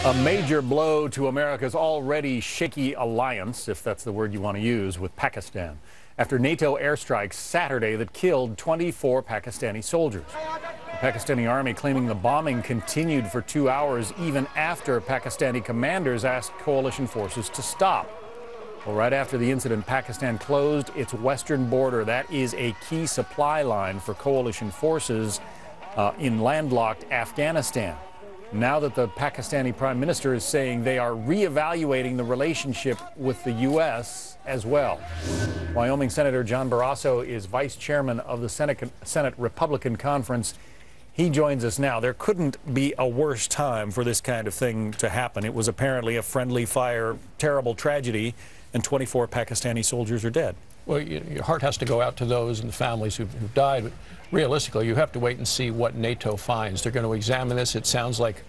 A major blow to America's already shaky alliance, if that's the word you want to use, with Pakistan, after NATO airstrikes Saturday that killed 24 Pakistani soldiers. The Pakistani army claiming the bombing continued for 2 hours even after Pakistani commanders asked coalition forces to stop. Well, right after the incident, Pakistan closed its western border. That is a key supply line for coalition forces in landlocked Afghanistan. Now that the Pakistani Prime Minister is saying they are reevaluating the relationship with the U.S. as well. Wyoming Senator John Barrasso is vice chairman of the Senate Republican Conference. He joins us now. There couldn't be a worse time for this kind of thing to happen. It was apparently a friendly fire, terrible tragedy, and 24 Pakistani soldiers are dead. Well, your heart has to go out to those and the families who've died. But realistically, you have to wait and see what NATO finds. They're going to examine this. It sounds like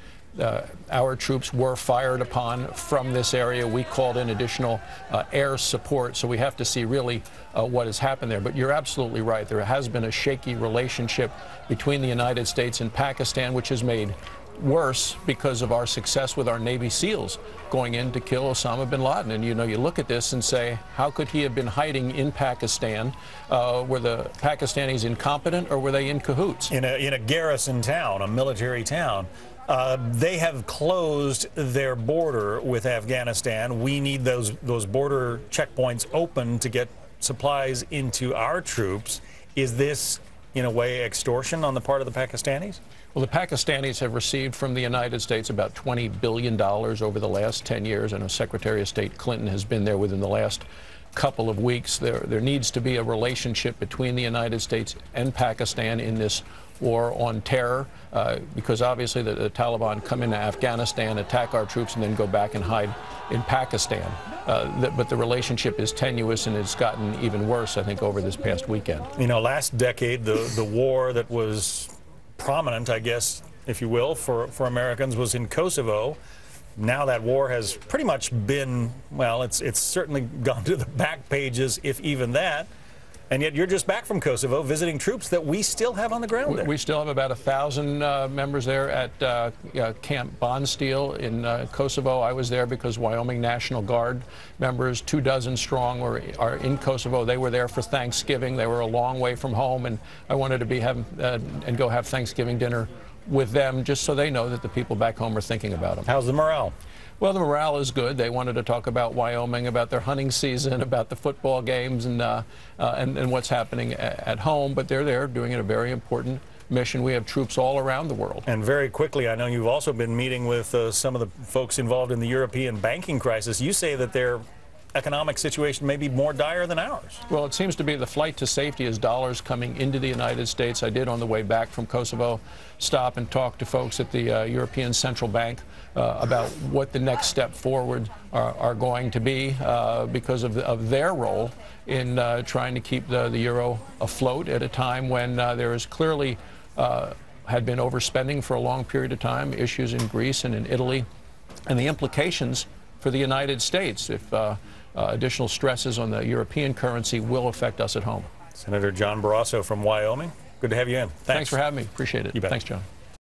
our troops were fired upon from this area. We called in additional air support, so we have to see really what has happened there. But you're absolutely right. There has been a shaky relationship between the United States and Pakistan, which has made worse because of our success with our Navy SEALs going in to kill Osama bin Laden. And you look at this and say, how could he have been hiding in Pakistan? Were the Pakistanis incompetent, or were they in cahoots? In a garrison town, a military town. They have closed their border with Afghanistan. We need those border checkpoints open to get supplies into our troops. Is this, in a way, extortion on the part of the Pakistanis? Well, the Pakistanis have received from the United States about $20 billion over the last 10 years. I know Secretary of State Clinton has been there within the last couple of weeks. There needs to be a relationship between the United States and Pakistan in this war on terror, because obviously the Taliban come into Afghanistan, attack our troops, and then go back and hide in Pakistan. But the relationship is tenuous, and it's gotten even worse, I think, over this past weekend. Last decade, the war that was prominent, I guess, if you will, for Americans was in Kosovo. Now that war has pretty much been, well, it's certainly gone to the back pages, if even that. And yet you're just back from Kosovo visiting troops that we still have on the ground there. We still have about 1,000 members there at Camp Bonsteel in Kosovo. I was there because Wyoming National Guard members, 24 strong, are in Kosovo. They were there for Thanksgiving. They were a long way from home, and I wanted to go have Thanksgiving dinner with them, just so they know that the people back home are thinking about them. How's the morale? Well, the morale is good. They wanted to talk about Wyoming, about their hunting season, about the football games, and what's happening at home. But they're there doing a very important mission. We have troops all around the world. And very quickly, I know you've also been meeting with some of the folks involved in the European banking crisis. You say that their economic situation may be more dire than ours. Well, it seems to be the flight to safety is dollars coming into the United States. I did, on the way back from Kosovo, stop and talk to folks at the European Central Bank about what the next step forward are going to be because of their role in trying to keep the euro afloat at a time when there is clearly had been overspending for a long period of time, issues in Greece and in Italy, and the implications for the United States if additional stresses on the European currency will affect us at home. Senator John Barrasso from Wyoming, good to have you in. Thanks for having me. Appreciate it. You bet. Thanks, John.